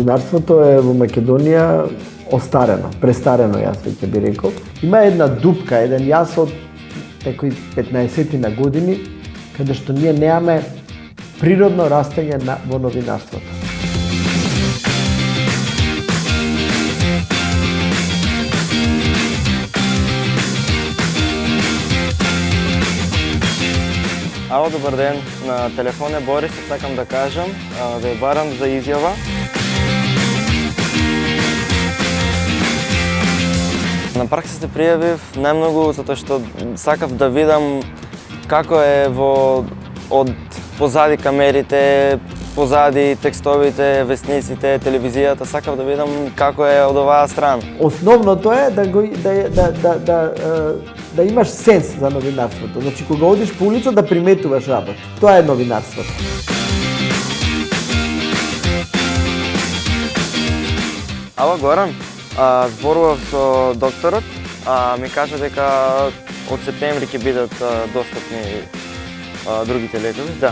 Новинарството е во Македонија остарено, престарено, јас веќе би рекол. Има една дупка, еден јас од некои 15 на години, каде што ние немаме природно растење во новинарството. Ало, добар ден, на телефон е Борис, сакам да кажам, да ја барам за изјава. На пракса се пријавив најмногу затоа што сакав да видам како е од позади камерите, позади текстовите, весниците, телевизијата, сакав да видам како е од оваа страна. Основното е да имаш сенс за новинарството. Значи, кога одиш по улица да приметуваш работа. Тоа е новинарството. Ало, Горан, зборував со докторот, ми кажа дека од септември ќе бидат достапни другите лекови. Да.